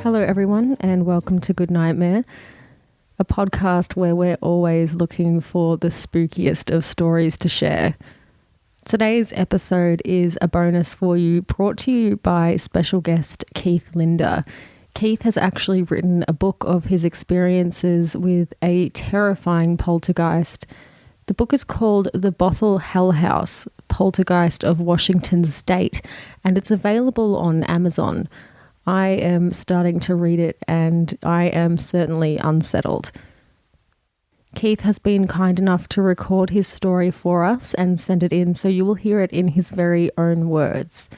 Hello everyone and welcome to Good Nightmare, a podcast where we're always looking for the spookiest of stories to share. Today's episode is a bonus for you, brought to you by special guest Keith Linder. Keith has actually written a book of his experiences with a terrifying poltergeist. The book is called The Bothell Hell House, Poltergeist of Washington State, and it's available on Amazon. I am starting to read it and I am certainly unsettled. Keith has been kind enough to record his story for us and send it in, so you will hear it in his very own words.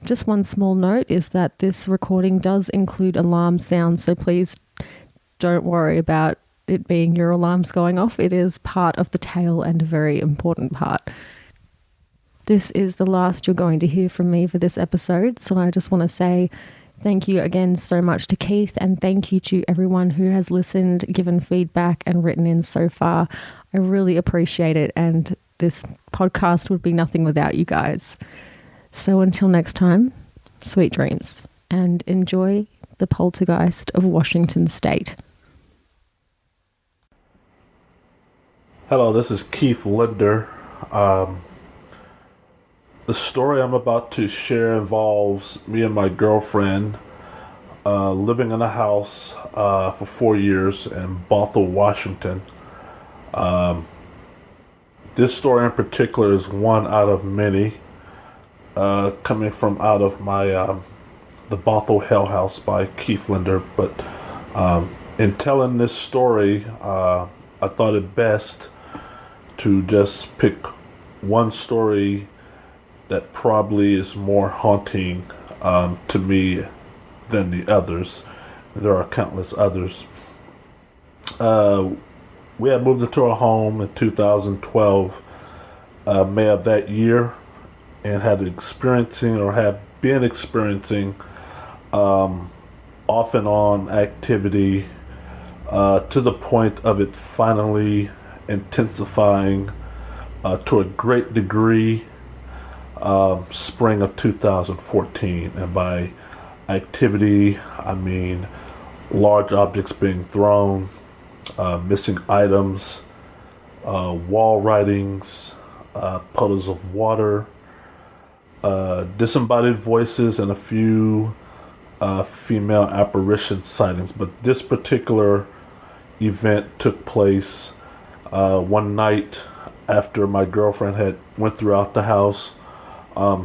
Just one small note is that this recording does include alarm sounds, so please don't worry about it being your alarms going off. It is part of the tale and a very important part. This is the last you're going to hear from me for this episode, so I just want to say thank you again so much to Keith, and thank you to everyone who has listened, given feedback and written in so far. I really appreciate it, and this podcast would be nothing without you guys. So until next time, sweet dreams, and enjoy the poltergeist of Washington State. Hello, this is Keith Linder. The story I'm about to share involves me and my girlfriend living in a house for 4 years in Bothell, Washington. This story in particular is one out of many coming from out of my The Bothell Hell House by Keith Linder. But in telling this story, I thought it best to just pick one story that probably is more haunting to me than the others. There are countless others. We had moved into our home in 2012, May of that year, and have been experiencing off and on activity to the point of it finally intensifying to a great degree spring of 2014, and by activity I mean large objects being thrown, missing items, wall writings, puddles of water, disembodied voices, and a few female apparition sightings. But this particular event took place one night after my girlfriend had went throughout the house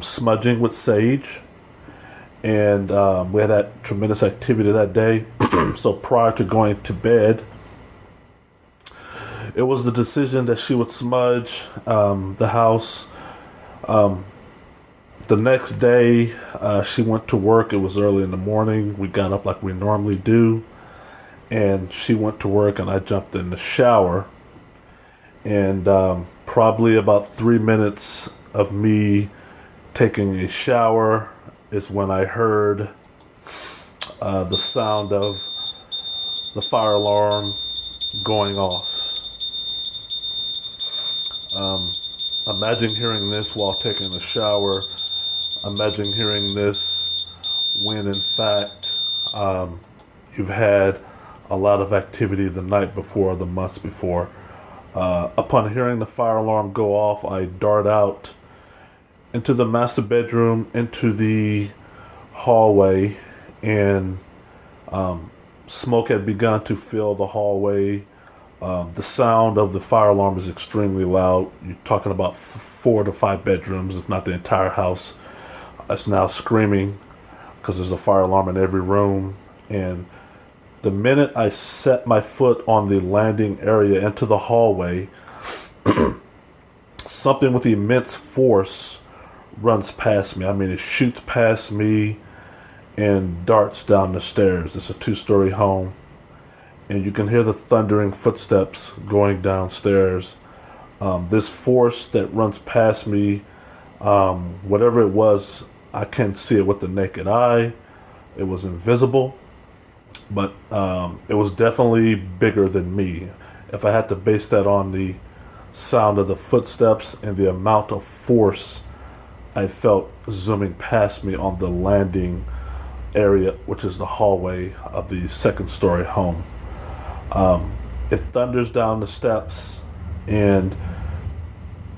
smudging with sage, and we had that tremendous activity that day. So prior to going to bed, it was the decision that she would smudge the house. The next day, she went to work. It was early in the morning. We got up like we normally do, and she went to work, and I jumped in the shower. And probably about 3 minutes of me taking a shower is when I heard the sound of the fire alarm going off. Imagine hearing this while taking a shower. Imagine hearing this when in fact you've had a lot of activity the night before, the months before. Upon hearing the fire alarm go off, I dart out into the master bedroom, into the hallway, and smoke had begun to fill the hallway. The sound of the fire alarm is extremely loud. You're talking about 4 to 5 bedrooms, if not the entire house. It's now screaming because there's a fire alarm in every room. And the minute I set my foot on the landing area into the hallway, something with immense force runs past me. I mean, it shoots past me and darts down the stairs. It's a 2-story home, and you can hear the thundering footsteps going downstairs. This force that runs past me, whatever it was, I can't see it with the naked eye. It was invisible, but it was definitely bigger than me. If I had to base that on the sound of the footsteps and the amount of force I felt zooming past me on the landing area, which is the hallway of the second story home. It thunders down the steps, and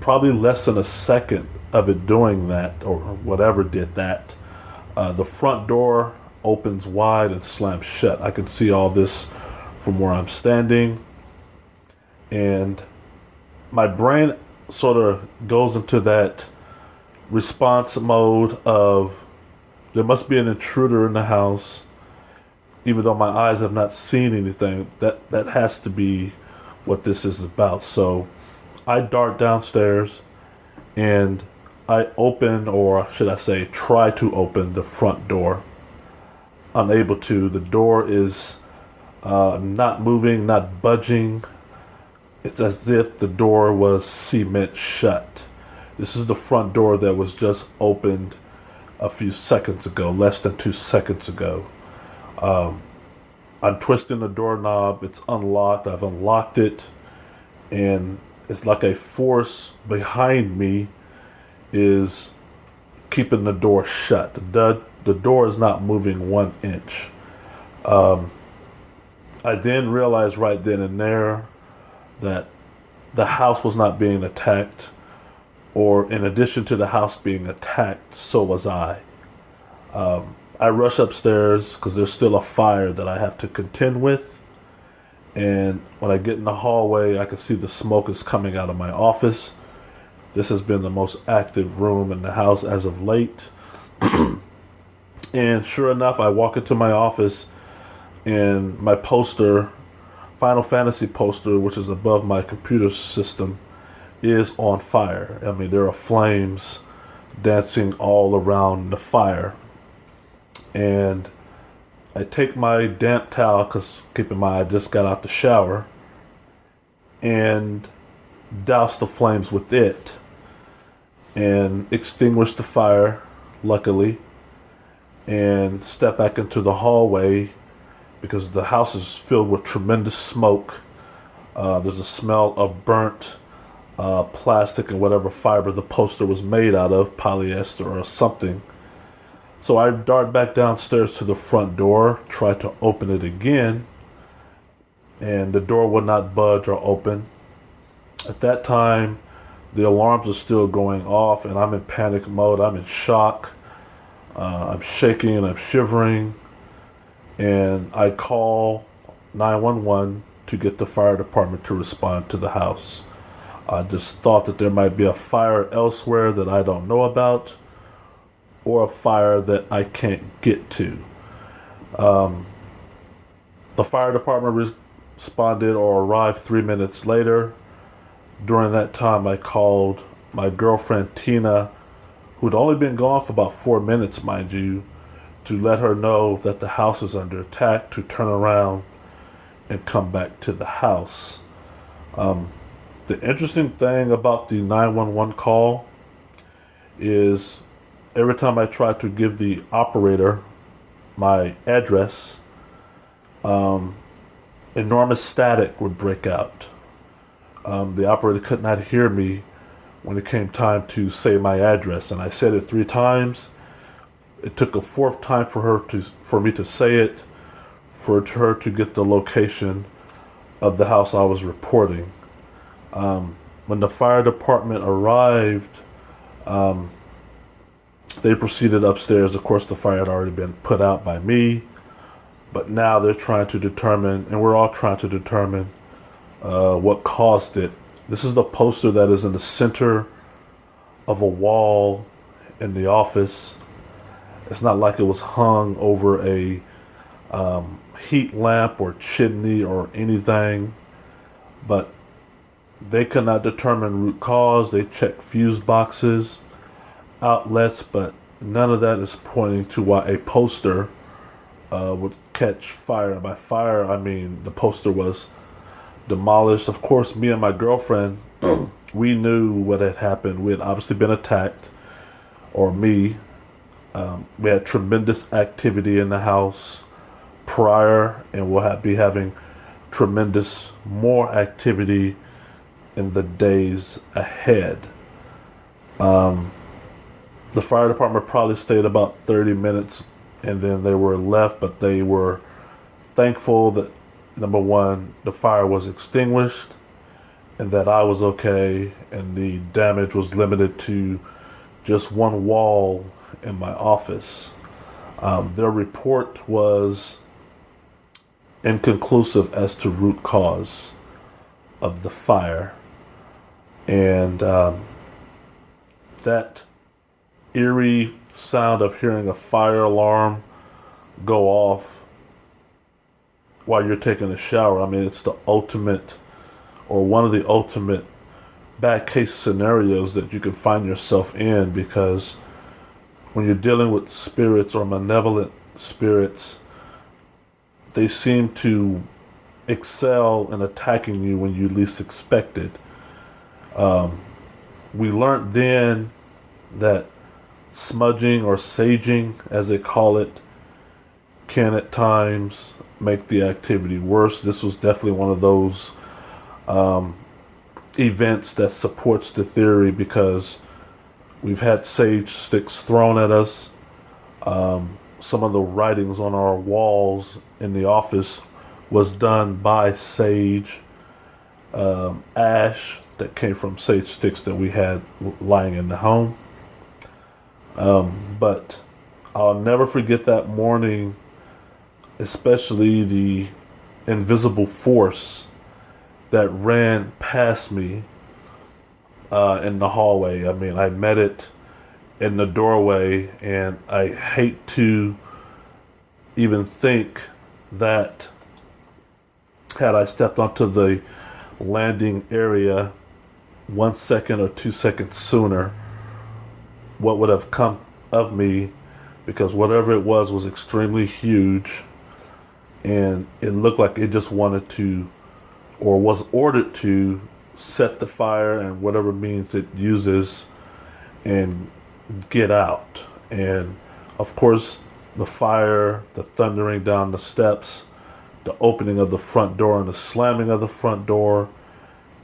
probably less than a second of it doing that, or whatever did that, the front door opens wide and slams shut. I can see all this from where I'm standing, and my brain sort of goes into that response mode of there must be an intruder in the house, even though my eyes have not seen anything. That has to be what this is about. So I dart downstairs and I open, or should I say try to open, the front door. Unable to. The door is not moving, not budging. It's as if the door was cement shut. This is the front door that was just opened a few seconds ago, less than 2 seconds ago. I'm twisting the doorknob. It's unlocked. I've unlocked it. And it's like a force behind me is keeping the door shut. The door is not moving 1 inch. I then realized right then and there that the house was not being attacked, or in addition to the house being attacked, so was I. I rush upstairs because there's still a fire that I have to contend with. And when I get in the hallway, I can see the smoke is coming out of my office. This has been the most active room in the house as of late. And sure enough, I walk into my office and my poster, Final Fantasy poster, which is above my computer system, is on fire. I mean, there are flames dancing all around the fire. And I take my damp towel, because keep in mind I just got out the shower, and douse the flames with it and extinguish the fire, luckily, and step back into the hallway because the house is filled with tremendous smoke. There's a smell of burnt plastic and whatever fiber the poster was made out of, polyester or something. So I dart back downstairs to the front door, try to open it again, and the door would not budge or open. At that time, the alarms are still going off, and I'm in panic mode. I'm in shock. I'm shaking and I'm shivering, and I call 911 to get the fire department to respond to the house. I just thought that there might be a fire elsewhere that I don't know about, or a fire that I can't get to. The fire department responded or arrived 3 minutes later. During that time, I called my girlfriend Tina, who'd only been gone for about 4 minutes, mind you, to let her know that the house is under attack, to turn around and come back to the house. The interesting thing about the 911 call is every time I try to give the operator my address, enormous static would break out. The operator could not hear me when it came time to say my address, and I said it 3 times. It took a 4th time for me to say it, for her to get the location of the house I was reporting. When the fire department arrived, they proceeded upstairs. Of course, the fire had already been put out by me, but now they're trying to determine, and we're all trying to determine, what caused it. This is the poster that is in the center of a wall in the office. It's not like it was hung over a heat lamp or chimney or anything, but they could not determine root cause. They checked fuse boxes, outlets, but none of that is pointing to why a poster would catch fire. By fire, I mean the poster was demolished. Of course, me and my girlfriend, we knew what had happened. We had obviously been attacked, or me. We had tremendous activity in the house prior, and we'll be having tremendous more activity in the days ahead. The fire department probably stayed about 30 minutes and then they were left, but they were thankful that, number one, the fire was extinguished and that I was okay, and the damage was limited to just one wall in my office. Their report was inconclusive as to root cause of the fire. And that eerie sound of hearing a fire alarm go off while you're taking a shower, I mean, it's the ultimate, or one of the ultimate bad case scenarios that you can find yourself in, because when you're dealing with spirits or malevolent spirits, they seem to excel in attacking you when you least expect it. We learned then that smudging or saging, as they call it, can at times make the activity worse. This was definitely one of those events that supports the theory, because we've had sage sticks thrown at us. Some of the writings on our walls in the office was done by sage, ash that came from sage sticks that we had lying in the home. But I'll never forget that morning, especially the invisible force that ran past me in the hallway. I mean, I met it in the doorway, and I hate to even think that had I stepped onto the landing area 1 second or 2 seconds sooner, what would have come of me, because whatever it was extremely huge, and it looked like it just wanted to, or was ordered to, set the fire and whatever means it uses and get out. And of course, the fire, the thundering down the steps, the opening of the front door and the slamming of the front door,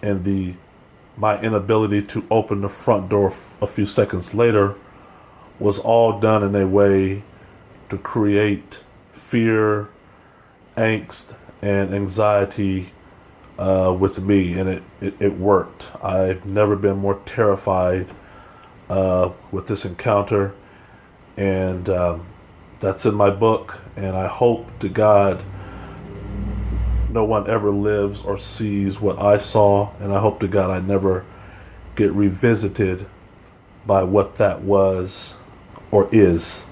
and my inability to open the front door a few seconds later was all done in a way to create fear, angst, and anxiety with me, and it worked. I've never been more terrified with this encounter, and that's in my book, and I hope to God no one ever lives or sees what I saw, and I hope to God I never get revisited by what that was or is.